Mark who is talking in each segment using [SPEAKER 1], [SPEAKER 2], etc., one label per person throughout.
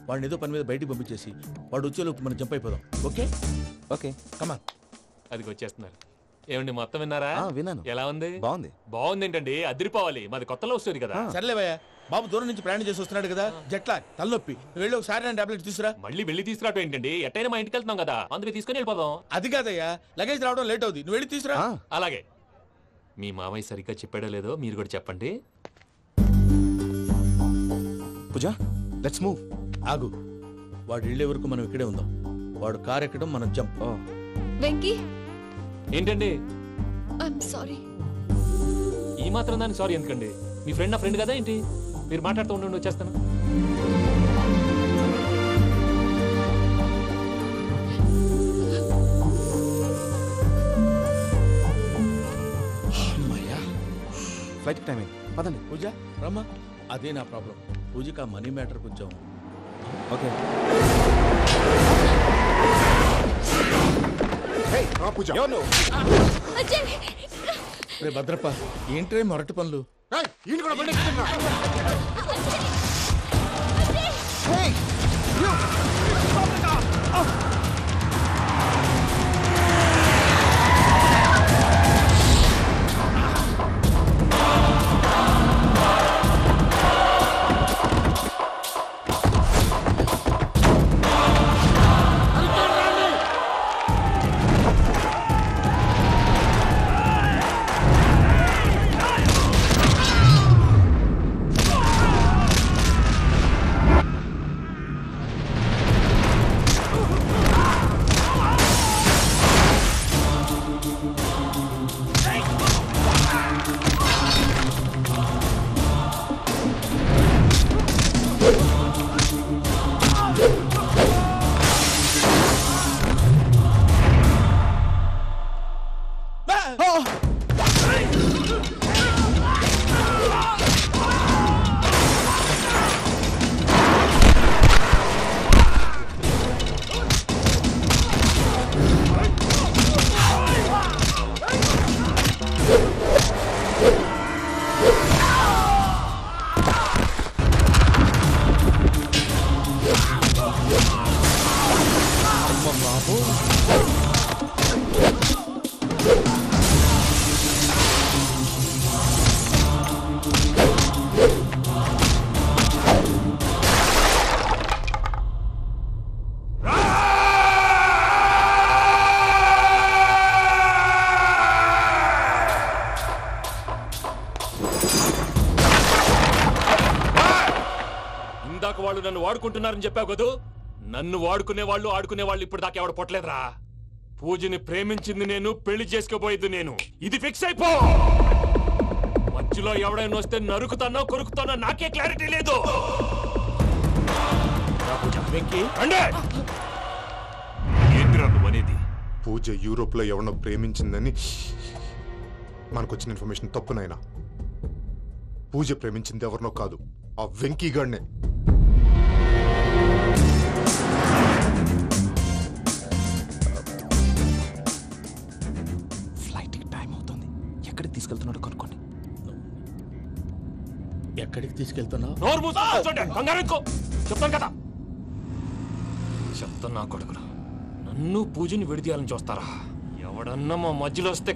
[SPEAKER 1] వాడిని ఏదో పని మీద బయటికి పంపించేసి వాడు వచ్చేలోపు మనం జంప్ అయిపోదాం. Okay
[SPEAKER 2] okay
[SPEAKER 1] come on.
[SPEAKER 3] అది వచ్చేస్తున్నారు. ఏమండి మొత్తం విన్నారా?
[SPEAKER 2] విన్నాను.
[SPEAKER 3] ఎలా ఉంది?
[SPEAKER 2] బాగుంది.
[SPEAKER 3] బాగుంది ఏంటండి, అదిరిపోవాలి. మాది కొత్తలో వస్తుంది కదా.
[SPEAKER 1] సర్లేవయ్యా, బాబు దూరం నుంచి ప్రయాణం చేసి వస్తున్నాడు కదా, జట్లా తలనొప్పి. నువ్వు వెళ్ళి ఒకసారి నా టాబ్లెట్ తీసుకురా.
[SPEAKER 3] మళ్ళీ వెళ్ళి తీసుకురావటం ఏంటండి? ఎట్టైనా మా ఇంటికి వెళ్తున్నాం కదా, అందుకే తీసుకుని వెళ్ళిపోదాం.
[SPEAKER 1] అది కాదయ్యా, లగేజ్ రావడం లేట్ అవుతుంది, నువ్వు వెళ్ళి తీసుకురా.
[SPEAKER 3] అలాగే. మీ మామయ్య సరిగ్గా చెప్పాడో లేదో మీరు కూడా చెప్పండి.
[SPEAKER 2] పూజ లెట్స్ మూవ్.
[SPEAKER 1] ఆగు, వాడు వెళ్ళే వరకు మనం ఇక్కడే ఉందాం. వాడు కార్ ఎక్కడం, మనం జంప్.
[SPEAKER 4] వెంకీ
[SPEAKER 3] ఏంటండి
[SPEAKER 4] ఐఎమ్ సారీ.
[SPEAKER 3] ఈ మాత్రం దాన్ని సారీ ఎందుకండి? మీ ఫ్రెండ్ నా ఫ్రెండ్ కదా ఏంటి? మీరు మాట్లాడుతూ ఉండండి, వచ్చేస్తాను.
[SPEAKER 2] ఫ్లైట్ టైం అయింది, పదండి.
[SPEAKER 1] పూజ రమ్మా. అదే నా ప్రాబ్లం. పూజకి ఆ మనీ మ్యాటర్ కొంచెం.
[SPEAKER 2] ఓకే
[SPEAKER 1] రే భద్రప్ప, ఏంట్రే మొరటి పనులు?
[SPEAKER 3] వాళ్ళు నన్ను వాడుకుంటున్నారని చెప్పావు కదూ. నన్ను వాడుకునే వాళ్ళు ఆడుకునే వాళ్ళు ఇప్పుడు దాకా ఎవడ పొట్టలేదురా. పూజని ప్రేమించింది నేను, పెళ్లి చేసుకోబోయేది నేను. ఇది ఫిక్స్ అయిపో. మధ్యలో ఎవడైనా వస్తే నరుకుతానో కొరుకుతానో నాకే క్లారిటీ లేదు. ఏంద్రా నువ్వనేది?
[SPEAKER 5] పూజ యూరోప్ లో ఎవరినో ప్రేమించిందని మనకొచ్చిన ఇన్ఫర్మేషన్ తప్పునైనా. పూజ ప్రేమించింది ఎవరినో కాదు, ఆ వెంకీ గాడినే.
[SPEAKER 2] ఫ్లైట్ టైం అవుతుంది, ఎక్కడికి తీసుకెళ్తున్నాడో కనుక్కోండి.
[SPEAKER 1] ఎక్కడికి తీసుకెళ్తున్నావు?
[SPEAKER 3] చెప్తాను కదా. చెప్తాను కొడుకును. నన్ను పూజని విడిదీయాలని చూస్తారా? ఎవడన్నా మా మధ్యలో వస్తే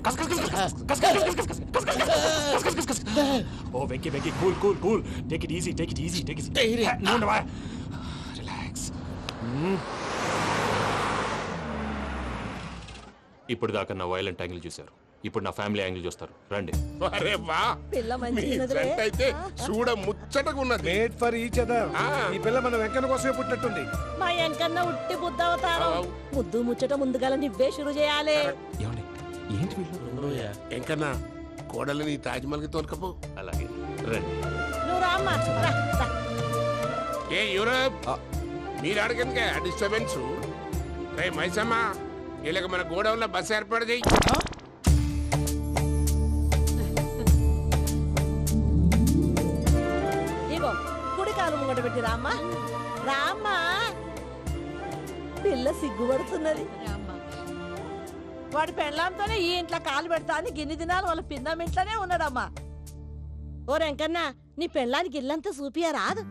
[SPEAKER 3] ఓ Venky Venky cool cool cool. Take it easy, take it easy, take it easy. Relax. ఇప్పుడు దాకా నా వైలెంట్ యాంగిల్ చూశారు, ఇప్పుడు నా ఫ్యామిలీ యాంగిల్ చూస్తారు. రండి.
[SPEAKER 6] అరే వా, అయితే చూడ ముచ్చటగా ఉన్నది.
[SPEAKER 7] Made for each other. ఈ పిల్ల మన వెంకన్న కోసమే పుట్టినట్టుంది.
[SPEAKER 8] మా వెంకన్న ఉట్టి బుద్ధవతారం. ముద్దు ముచ్చట ముందుగా నువ్వే షురు చేయాలి.
[SPEAKER 2] ఏంటి వీళ్ళు?
[SPEAKER 6] వెంకన్న కోడలిని తాజ్మహల్ కి తోలుకపో.
[SPEAKER 3] అలాగే రండి.
[SPEAKER 8] నువ్వు రామ్మా.
[SPEAKER 6] ఏ యూరోప్ మీరు అడగందుకే డిస్టర్బెన్స్. రే మైసమ్మ, వీళ్ళకి మన గోడౌన్ లో బస్సు ఏర్పాటు చేయి.
[SPEAKER 8] ఇగో కుడి కాలు ముంగట పెట్టి రామ్మా. రామ్మా, పిల్ల సిగ్గుపడుతున్నది. వాడి పెళ్ళాంతోనే ఈ ఇంట్లో కాలు పెడతా అని గిన్ని దినాలు వాళ్ళ పిన్నం ఇంట్లోనే ఉన్నాడమ్మా. ఓ వెంకన్న, నీ పెళ్ళానికి ఇల్లంతా చూపియా రాదు?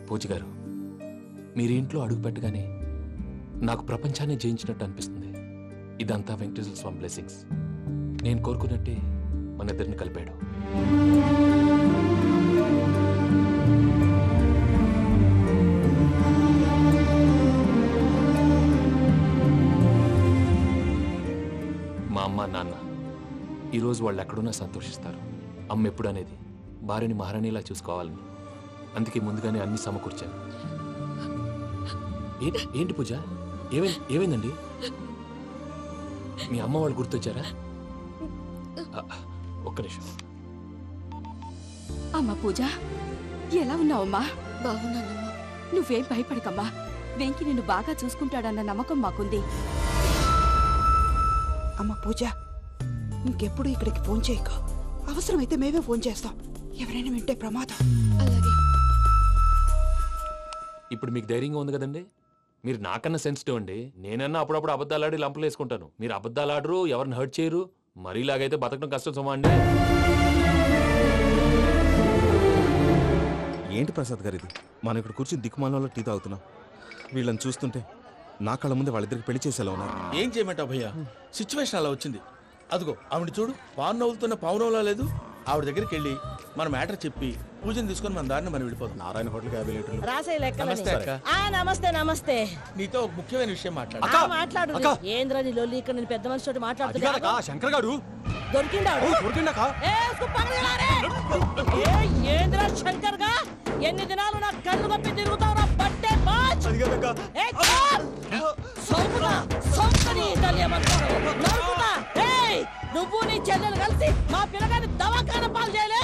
[SPEAKER 3] పూజ గారు, మీరు ఇంట్లో అడుగు పెట్టగానే నాకు ప్రపంచాన్ని జయించినట్టు అనిపిస్తుంది. ఇదంతా వెంకటేశ్వర స్వామి బ్లెస్సింగ్స్. నేను కోరుకున్నట్టే మన ఇద్దరిని కలిపాడు. మా అమ్మ నాన్న ఈరోజు వాళ్ళు ఎక్కడున్నా సంతోషిస్తారు. అమ్మ ఎప్పుడు అనేది భార్యని మహారాణిలా చూసుకోవాలని, అందుకే ముందుగానే అన్ని సమకూర్చాను. ఏంటి పూజ, ఏమైందండి? మీ అమ్మ వాళ్ళు గుర్తొచ్చారా? ఒక్క నిమిషం.
[SPEAKER 9] అమ్మా పూజ, ఎలా ఉన్నావమ్మా?
[SPEAKER 4] బాగున్నానమ్మా.
[SPEAKER 9] నువ్వేం భయపడకమ్మా. వెంకి నిన్ను బాగా చూసుకుంటాడన్న నమ్మకం మాకుంది.
[SPEAKER 10] అమ్మ పూజ, ఇంకెప్పుడు ఇక్కడికి ఫోన్ చేయక. అవసరమైతే మేమే ఫోన్ చేస్తాం. ఎవరైనా వింటే ప్రమాదం.
[SPEAKER 4] అలాగే.
[SPEAKER 3] ఇప్పుడు మీకు ధైర్యంగా ఉంది కదండి. మీరు నాకన్నా సెన్సిటివ్ అండి. నేనన్నా అప్పుడప్పుడు అబద్ధాలాడి లంపలు వేసుకుంటాను. మీరు అబద్ధాలాడరు, ఎవరిని హర్ట్ చేయరు. మరీలాగైతే బతకడం కష్టం సుమా అండి.
[SPEAKER 2] ఏంటి ప్రసాద్ గారు ఇది? మనం ఇక్కడ కూర్చుని దిక్కుమాలలో టీ తాగుతున్నాం. వీళ్ళని చూస్తుంటే నా కళ్ళ ముందే వాళ్ళిద్దరికి పెళ్లి చేసేలా ఉన్నారు.
[SPEAKER 1] ఏం చేయమంటావు భయ్యా, సిచ్యువేషన్ అలా వచ్చింది. అదిగో ఆవిడ చూడు, పావు నవ్వుతున్న పావునవ్వులా లేదు. ఆవిడ దగ్గరికి వెళ్ళి మన మ్యాటర్ చెప్పి పూజను తీసుకొని మన దారిని మనం వెళ్ళిపోతాం.
[SPEAKER 2] నారాయణ హోటల్కి 50 లీటర్లు.
[SPEAKER 8] రాసే
[SPEAKER 1] నమస్తే అక్క.
[SPEAKER 8] నమస్తే నమస్తే.
[SPEAKER 1] నీతో ఒక ముఖ్యమైన విషయం మాట్లాడు.
[SPEAKER 8] మాట్లాడు. ఏంద్రా నీ లొల్లి? ఇక్కడ నేను పెద్ద మనిషి తోటి మాట్లాడుతున్నా.
[SPEAKER 2] శంకర్ గారు
[SPEAKER 8] దొరికిందాడు. ఏంద్రా శంకర్ గా? ఎన్ని దినాలు నా కళ్ళు కప్పి తిరుగుతావు? పట్టే బాచ్. నువ్వు నీ చెల్లెలు కలిసి మా పిల్లగాని దవాఖాన పాలు చేయలే.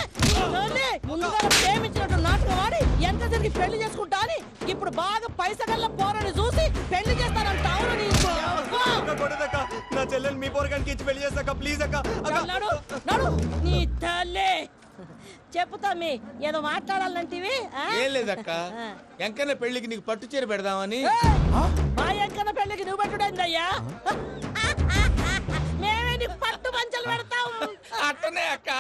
[SPEAKER 8] ముందుగా ప్రేమించినట్టు నాటకం ఆడి ఎంత తిరిగి పెళ్లి చేసుకుంటా అని ఇప్పుడు బాగా పైసగల్ల పోరని చూసి పెళ్లి చేస్తానంటావు.
[SPEAKER 2] నా చెల్లెలు మీ పోరగానికి ఇచ్చి పెళ్లి చేస్తాక ప్లీజ్ అక్క.
[SPEAKER 8] నడు నీ తల్లి. చెప్పుతా మీ ఏదో మాట్లాడాలంటివి.
[SPEAKER 1] ఏం లేదక్క, ఎంకన్న పెళ్లికి నీకు పట్టు చీర పెడదామని.
[SPEAKER 8] మా ఎంకన్న పెళ్లికి నువ్వు పెట్టుడైందయ్యా? మేమే నీకు పట్టు పంచలు పెడతాం.
[SPEAKER 1] అట్టనే అక్క.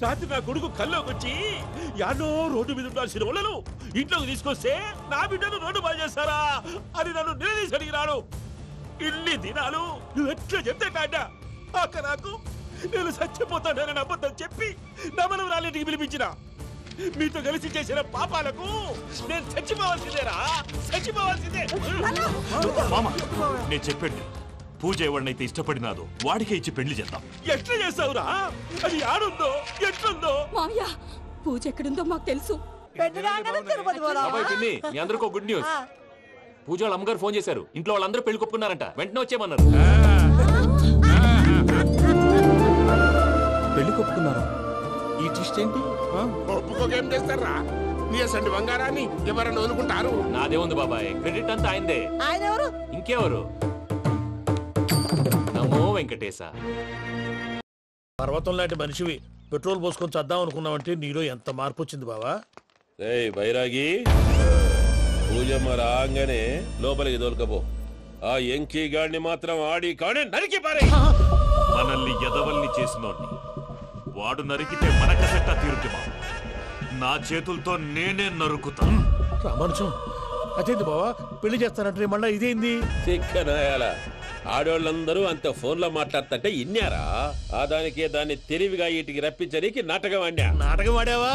[SPEAKER 6] రాత్రి నా కొడుకు కల్లోకి వచ్చి యాడో రోడ్డు మీద ఉండాల్సిన వాళ్ళను ఇంట్లోకి తీసుకొస్తే నా బిడ్డను రోడ్డు బాగా చేస్తారా అని నన్ను నిలదీసి అడిగినాడు. ఇన్ని దినాలు నువ్వు ఎట్లా చెప్తే కాట అక్క నాకు నేను చచ్చిపోతానని అబద్ధం చెప్పి నమ్మనం రాలేటికి పిలిపించిన. మీతో కలిసి చేసిన పాపాలకు నేను చచ్చిపోవాల్సిందేరా, చచ్చిపోవాల్సిందే.
[SPEAKER 3] మామ, నేను చెప్పండి, పూజ ఎవరినైతే ఇష్టపడినాదో వాడికే ఇచ్చి పెళ్లి చేద్దాం.
[SPEAKER 6] ఎట్లా చేస్తావురా? అది ఆడుందో ఎట్లుందో?
[SPEAKER 9] మామయ్య, పూజ ఎక్కడుందో మాకు తెలుసు.
[SPEAKER 3] పిన్ని, మీ అందరికీ గుడ్ న్యూస్. పూజ వాళ్ళ అమ్మగారు ఫోన్ చేశారు. ఇంట్లో వాళ్ళందరూ పెళ్లి కొప్పుకున్నారంట. వెంటనే వచ్చేయమన్నారు.
[SPEAKER 2] పెళ్లి కొప్పుకున్నారా?
[SPEAKER 1] ఈ ట్విస్ట్ ఏంటి?
[SPEAKER 6] ఒప్పుకోకేం చేస్తారా? నీ అసంటి బంగారాన్ని ఎవరన్నా వదులుకుంటారు?
[SPEAKER 3] నాదే ఉంది బాబాయ్, క్రెడిట్ అంతా ఆయనదే.
[SPEAKER 8] ఆయన ఎవరు?
[SPEAKER 3] ఇంకెవరు? నమో వెంకటేశ.
[SPEAKER 6] పర్వతం లాంటి మనిషివి పెట్రోల్ పోసుకొని చద్దాం అనుకున్నావంటే నీలో ఎంత మార్పు వచ్చింది బావా.
[SPEAKER 11] బైరాగి, పూజమ్మ రాగానే లోపలికి దొరకపో. ఆ ఎంకీ గాడిని మాత్రం ఆడి కానీ నరికి పారే.
[SPEAKER 3] మనల్ని ఎదవల్ని చేసినోడ్ని వాడు నరికితే మనకసెట్టా తీరుతుమా? నా చేతులతో నేనే నరుకుతా.
[SPEAKER 6] రామానుజం, అదేంది బావా పెళ్లి చేస్తానంటే మళ్ళా ఇదేంది?
[SPEAKER 11] చిక్కనాయాల ఆడోళ్ళందరూ అంత ఫోన్లో మాట్లాడుతుంటే ఇన్నారా? ఆ దానికే దాన్ని తెలివిగా వీటికి రప్పించడానికి నాటకం ఆడా.
[SPEAKER 6] నాటకం ఆడావా?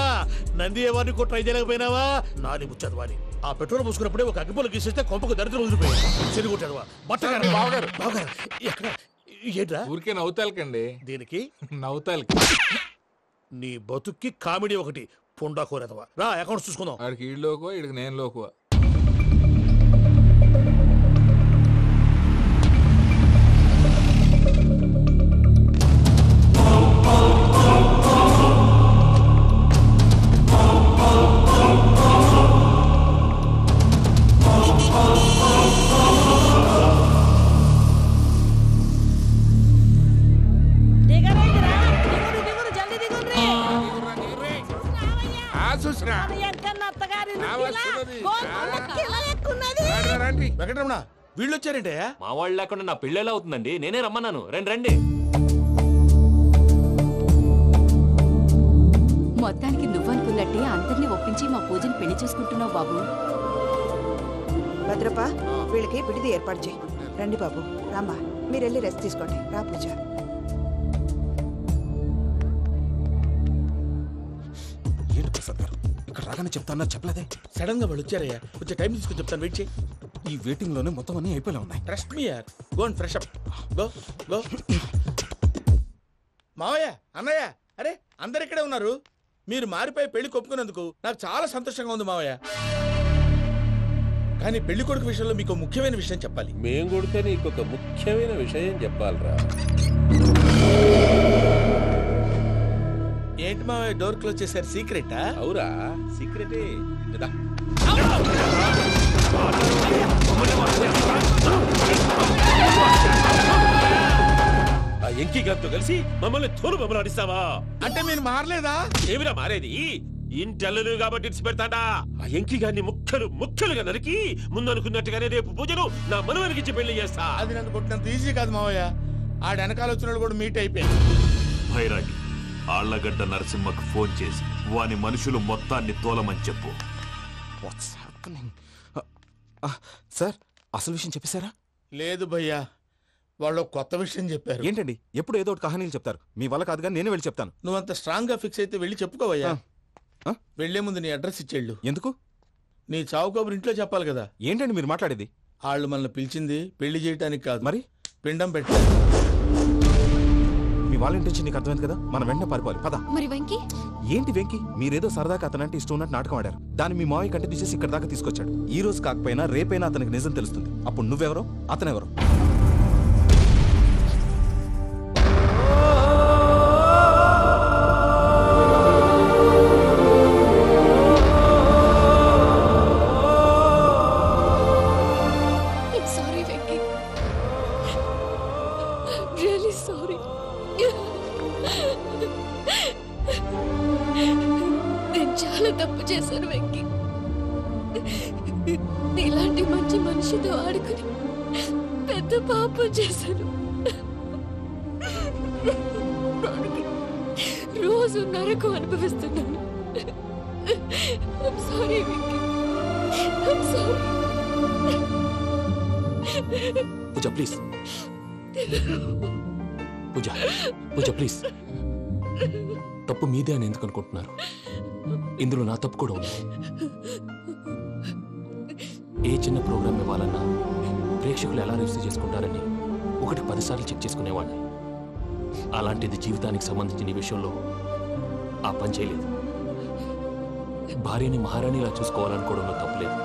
[SPEAKER 6] నంది ఎవరిని కూడా ట్రై చేయలేకపోయినావా? నాని ముచ్చదు వాని. ఆ పెట్రోల్ పోసుకున్నప్పుడే ఒక అగ్గిపోలు గీసేస్తే కొంపకు దరిద్రం వదిలిపోయాయి. చెరుగుంటాడువా బట్టగారు బావగారు బావగారు ఎక్కడ ఏంట్రా?
[SPEAKER 12] ఊరికే నవ్వుతాలకండి.
[SPEAKER 6] దీనికి
[SPEAKER 12] నవ్వుతాలకి
[SPEAKER 6] నీ బతుక్కి కామెడీ ఒకటి పుండా కోరేదవా. రా అకౌంట్స్ చూసుకుందాం.
[SPEAKER 12] ఆడికి ఈడు లోకువా, ఈడికి నేను లోకువా.
[SPEAKER 6] వెంకటరమణ
[SPEAKER 1] వీళ్ళు వచ్చారంటయ్యా?
[SPEAKER 3] మా వాళ్ళు లేకుండా నా పెళ్ళి ఎలా అవుతుందండి? నేనే రమ్మన్నాను. రండి రండి.
[SPEAKER 9] మొత్తానికి నువ్వనుకున్నట్టే అందరినీ ఒప్పించి మా పూజని పెళ్లి చేసుకుంటున్నావు బాబు.
[SPEAKER 10] భద్రప్ప వీళ్ళకి విడిది ఏర్పాటు చేయి. రండి బాబు, రామ్మా, మీరు వెళ్ళి రెస్ట్ తీసుకోండి. రా పూజ.
[SPEAKER 2] ఏంటి ప్రసాద్ గారు ఇక్కడ రాగానే చెప్తాను చెప్పలేదే?
[SPEAKER 1] సడన్ గా వాళ్ళు వచ్చారయ్యా. కొంచెం టైం తీసుకొని చెప్తాను, వెయిట్ చేయి.
[SPEAKER 2] ఈ వెయిటింగ్ లోనే మొత్తం అన్ని అయిపోయినా ఉన్నాయి.
[SPEAKER 1] ట్రస్ట్ మీ యార్. Go and fresh up. Go go. మావయ్య, అన్నయ్య, అరే అందరు ఇక్కడే ఉన్నారు. మీరు మారిపోయి పెళ్లి కొప్పుకున్నందుకు నాకు చాలా సంతోషంగా ఉంది మావయ్య. కానీ పెళ్లి కొడుకు విషయంలో మీకు ముఖ్యమైన విషయం చెప్పాలి.
[SPEAKER 11] మేం కొడుకు నీకు ఒక ముఖ్యమైన విషయం చెప్పాలరా.
[SPEAKER 1] ఏంటి మావయ్య డోర్ క్లోజ్ చేశారు? సీక్రెటా?
[SPEAKER 11] అవురా, సీక్రెటే. ఆ ఎంకి గారితో కలిసి మమ్మల్ని తోలు బొమ్మలాడిస్తావా?
[SPEAKER 1] అంటే మీరు మారలేదా?
[SPEAKER 11] ఏమిరా మారేది? ఇంటల్లు కాబట్టి ఇడిచి పెడతాడా? ఆ ఎంకి గారిని ముక్కలు ముక్కలుగా నరికి ముందనుకున్నట్టుగానే రేపు పూజను నా మనవరికిచ్చి పెళ్లి చేస్తా.
[SPEAKER 1] అది నన్ను కొట్టినంత ఈజీ కాదు మావయ్య. ఆడ వెనకాల వచ్చిన వాళ్ళు కూడా మీట్ అయిపోయారు.
[SPEAKER 6] భైరాగి, ఆళ్లగడ్డ నరసింహకు ఫోన్ చేసి వాని మనుషులు మొత్తాన్ని తోలమని చెప్పు.
[SPEAKER 2] సార్ అసలు విషయం చెప్పేశారా?
[SPEAKER 1] లేదు భయ్యా, వాళ్ళు కొత్త విషయం చెప్పారు.
[SPEAKER 2] ఏంటండి ఎప్పుడు ఏదో ఒకటి కహానీలు చెప్తారు. మీ వల్ల కాదుగా నేనే వెళ్ళి చెప్తాను.
[SPEAKER 1] నువ్వంత స్ట్రాంగ్ గా ఫిక్స్ అయితే వెళ్ళి చెప్పుకోవయ్యా. వెళ్లే ముందు నీ అడ్రస్ ఇచ్చేళ్ళు.
[SPEAKER 2] ఎందుకు?
[SPEAKER 1] నీ చావు కబురు ఇంట్లో చెప్పాలి కదా.
[SPEAKER 2] ఏంటండి మీరు మాట్లాడేది?
[SPEAKER 1] వాళ్ళు మనల్ని పిలిచింది పెళ్లి చేయటానికి కాదు,
[SPEAKER 2] మరి
[SPEAKER 1] పిండం పెట్టాలి.
[SPEAKER 2] మీ వాళ్ళ ఇంటి నీకు అర్థమైంది కదా, మనం వెంటనే పారిపోవాలి. పద.
[SPEAKER 4] మరి వెంకీ?
[SPEAKER 2] ఏంటి వెంకీ? మీరేదో సరదాగా అతనంటే ఇష్టం ఉన్నట్టు నాటకం ఆడారు. దాన్ని మీ మావయ్య కంటే తీసేసి ఇక్కడ దాకా తీసుకొచ్చాడు. ఈ రోజు కాకపోయినా రేపైనా అతనికి నిజం తెలుస్తుంది. అప్పుడు నువ్వెవరో అతనెవరో.
[SPEAKER 4] Sorry Venky, really sorry. నేను చాలా తప్పు చేశాను వెంకీ. నీలాంటి మంచి మనిషితో ఆడుకుని పెద్ద పాపం చేశాను. రోజు నరకం అనుభవిస్తున్నాను. Sorry Venky, sorry.
[SPEAKER 3] Pooja please. Pooja Pooja please. తప్పు మీదే అని ఎందుకు అనుకుంటున్నారు? ఇందులో నా తప్పు కూడా ఉంది. ఏ చిన్న ప్రోగ్రామ్ ఇవ్వాలన్నా ప్రేక్షకులు ఎలా రిసీవ్ చేసుకుంటారని 1-10 సార్లు చెక్ చేసుకునేవాడిని. అలాంటిది జీవితానికి సంబంధించిన ఈ విషయంలో ఆ పని చేయలేదు. భార్యని మహారాణిలా చూసుకోవాలనుకోవడంలో తప్పులేదు,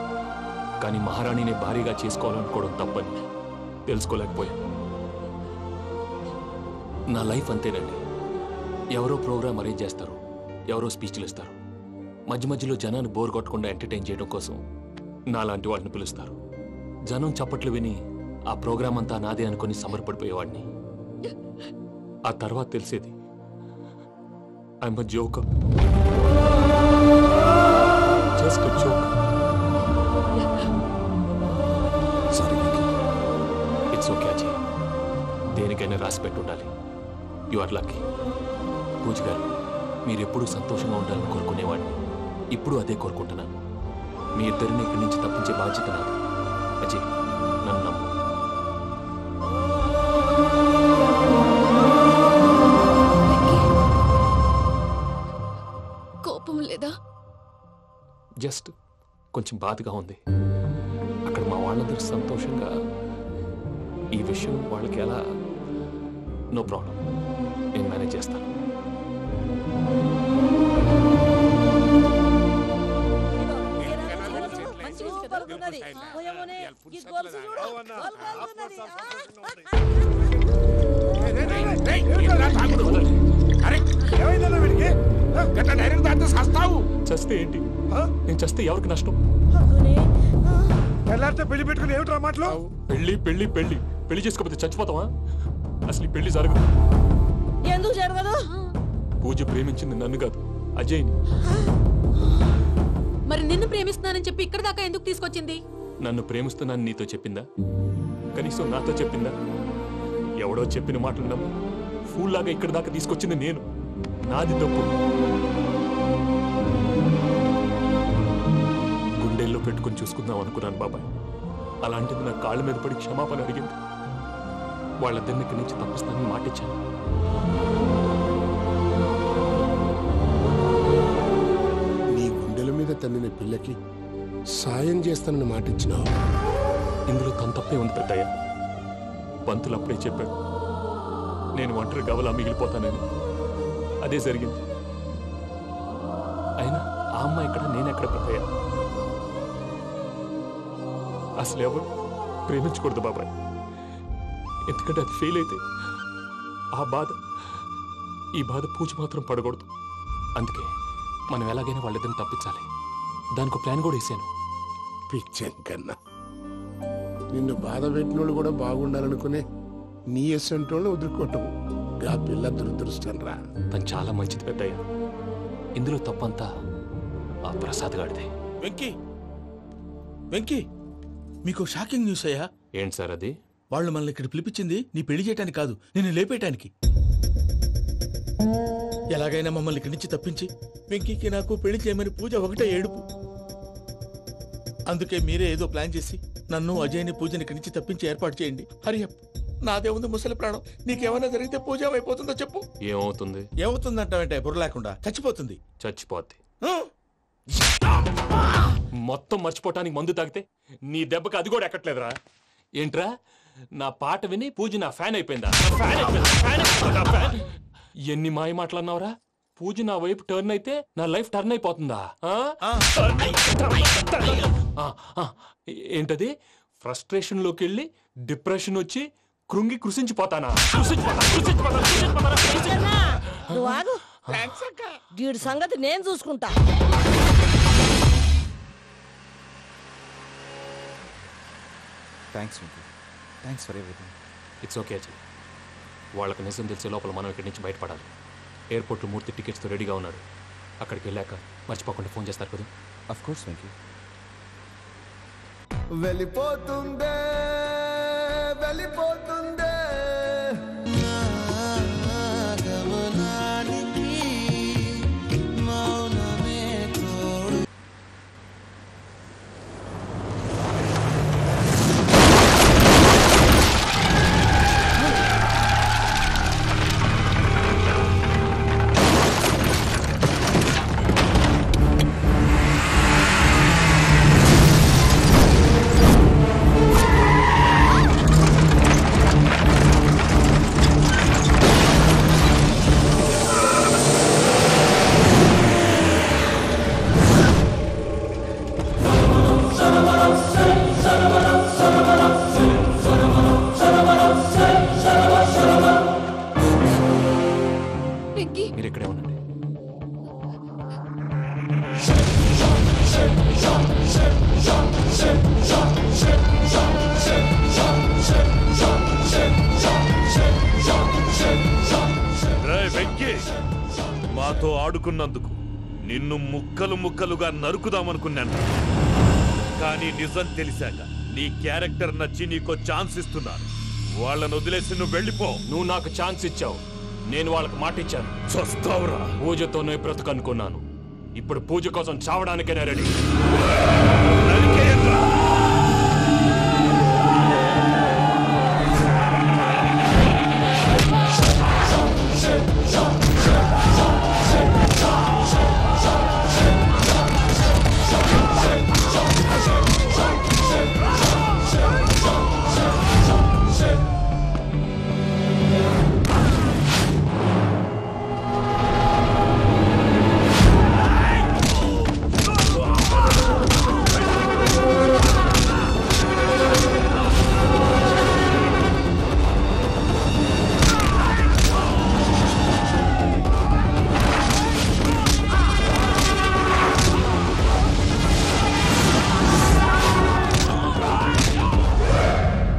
[SPEAKER 3] కానీ మహారాణిని భార్యగా చేసుకోవాలనుకోవడం తప్పని తెలుసుకోలేకపోయాను. నా లైఫ్ అంతేనండి. ఎవరో ప్రోగ్రామ్ అరేంజ్ చేస్తారు, ఎవరో స్పీచ్లు ఇస్తారు. మధ్య మధ్యలో జనాన్ని బోర్ కొట్టకుండా ఎంటర్టైన్ చేయడం కోసం నాలాంటి వాళ్ళని పిలుస్తారు. జనం చప్పట్లు విని ఆ ప్రోగ్రామ్ అంతా నాదే అనుకుని సమర్పడిపోయేవాడిని. ఆ తర్వాత తెలిసేది I'm a joker, just a joker. Sorry it's okay Ajay, దేనికైనా రాసి పెట్టుండాలి. You are lucky. Pooja garu, మీరు ఎప్పుడూ సంతోషంగా ఉండాలని కోరుకునేవాడిని. ఇప్పుడు అదే కోరుకుంటున్నాను. మీ ఇద్దరిని ఇక్కడి నుంచి తప్పించే బాధ్యత నాది. అజయ్, నన్ను నమ్ము.
[SPEAKER 4] కోపం లేదా?
[SPEAKER 3] జస్ట్ కొంచెం బాధగా ఉంది. అక్కడ మా వాళ్ళందరూ సంతోషంగా ఈ విషయం వాళ్ళకి ఎలా. నో ప్రాబ్లం, నేను మేనేజ్ చేస్తాను. చస్తే ఏంటి? నేను చస్తే ఎవరికి నష్టం?
[SPEAKER 7] పెళ్లి పెట్టుకుని ఏమిట్రా మాటలు?
[SPEAKER 3] పెళ్లి పెళ్లి పెళ్లి పెళ్లి చేసుకోకపోతే చచ్చిపోతావా? అసలు ఈ పెళ్లి జరగదు.
[SPEAKER 8] ఎందుకు జరగదు?
[SPEAKER 3] పూజ ప్రేమించింది నన్ను కాదు, అజయ్ని.
[SPEAKER 4] మరి నిన్ను ప్రేమిస్తున్నానని చెప్పి ఇక్కడ దాకా ఎందుకు తీసుకొచ్చింది?
[SPEAKER 3] నన్ను ప్రేమిస్తున్నాను నీతో చెప్పిందా? కనీసం నాతో చెప్పిందా? ఎవడో చెప్పిన మాటలు నమ్మి ఫూల్లాగా ఇక్కడి దాకా తీసుకొచ్చింది నేను. నాది తప్పు. గుండెల్లో పెట్టుకుని చూసుకుందాం అనుకున్నాను బాబాయ్. అలాంటిది నా కాళ్ళ మీద పడి క్షమాపణ అడిగింది. వాళ్ళిద్దరిని ఇక్కడి నుంచి తప్పిస్తానని మాటిచ్చాను.
[SPEAKER 13] నీ గుండెల మీద తన్నిన పిల్లకి సాయం చేస్తానని మాటిచ్చినావు.
[SPEAKER 3] ఇందులో తన తప్పే ఉంది పెద్దయ్య. పంతులు అప్పుడే చెప్పాడు నేను ఒంటరి గవలా మిగిలిపోతానని. అదే జరిగింది. అయినా ఆ అమ్మాయి ఎక్కడ, నేనెక్కడ పెద్దయ్య? అసలు ఎవరు ప్రేమించకూడదు బాబాయ్. ఎందుకంటే అది ఫెయిల్ అయితే ఈ బాధ పూజ మాత్రం పడకూడదు. అందుకే మనం ఎలాగైనా వాళ్ళిద్దరిని తప్పించాలి. దానికి ప్లాన్ కూడా వేసాను.
[SPEAKER 13] పిచ్చం కన్నా నిన్ను బాధ పెట్టినోళ్ళు కూడా బాగుండాలనుకునే నీ ఎస్సంటోళ్ళు వదులుకోవటం ఆ పిల్ల దురదృష్టం రా.
[SPEAKER 3] తను చాలా మంచిది పెద్దయ్య. ఇందులో తప్పంతా ఆ ప్రసాద్ గాడిదే.
[SPEAKER 1] వెంకీ వెంకీ, మీకు షాకింగ్ న్యూస్ అయ్యా.
[SPEAKER 3] ఏంటి సార్ అది?
[SPEAKER 1] వాళ్ళు మనల్ని ఇక్కడ పిలిపించింది నీ పెళ్లి చేయటానికి కాదు, నిన్ను లేపేయటానికి. ఎలాగైనా మమ్మల్ని ఇక్కడి నుంచి తప్పించి వెంకీకి నాకు పెళ్లి చేయమని పూజ ఒకటే ఏడుపు. అందుకే మీరే ఏదో ప్లాన్ చేసి నన్ను అజయ్ని పూజని ఇక్కడి నుంచి తప్పించి ఏర్పాటు చేయండి. హరియప్, నాదే ఉంది ముసలి ప్రాణం. నీకేమైనా జరిగితే పూజ అయిపోతుందో చెప్పు.
[SPEAKER 3] ఏమవుతుంది?
[SPEAKER 1] ఏమవుతుందంటావంటే బుర్ర లేకుండా చచ్చిపోతుంది.
[SPEAKER 3] చచ్చిపోద్ది. మొత్తం మర్చిపోవటానికి మందు తాగితే నీ దెబ్బకి అది కూడా ఎక్కట్లేదురా. ఏంట్రా, నా పాట విని పూజ నా ఫ్యాన్ అయిపోయిందా? ఎన్ని మాయ మాటలన్నావురా? పూజ నా వైపు టర్న్ అయితే నా లైఫ్ టర్న్ అయిపోతుందా? ఏంటది? ఫ్రస్ట్రేషన్ లోకి వెళ్ళి డిప్రెషన్ వచ్చి కృంగి కృషించిపోతానా?
[SPEAKER 8] నువ్వు ఆగు. వీడి సంగతి నేను చూసుకుంటా.
[SPEAKER 2] Thanks for everything.
[SPEAKER 3] It's okay Ajay. వాళ్ళకి నిజం తెలిసే లోపల మనం ఇక్కడి నుంచి బయటపడాలి. ఎయిర్పోర్ట్లో మూర్తి టికెట్స్తో రెడీగా ఉన్నాడు. అక్కడికి వెళ్ళాక మర్చిపోకుండా ఫోన్ చేస్తారు కదా.
[SPEAKER 2] Of course Venky.
[SPEAKER 14] వెళ్ళిపోతుందే వెళ్ళిపోతుందే గమనానికి మౌనమే తోడు.
[SPEAKER 3] మీరు ఇక్కడే ఉండండి.
[SPEAKER 6] వెంకీ, మాతో ఆడుకున్నందుకు నిన్ను ముక్కలు ముక్కలుగా నరుకుదామనుకున్నాను. కానీ నిజం తెలిసాక నీ క్యారెక్టర్ నచ్చి నీకో ఛాన్స్ ఇస్తున్నాను. వాళ్ళను వదిలేసి నువ్వు వెళ్ళిపో.
[SPEAKER 3] నువ్వు నాకు ఛాన్స్ ఇచ్చావు, నేను వాళ్ళకి మాట ఇచ్చాను.
[SPEAKER 6] చస్తావురా.
[SPEAKER 3] పూజతోనే బ్రతుకనుకున్నాను. ఇప్పుడు పూజ కోసం చావడానికైనా రెడీ.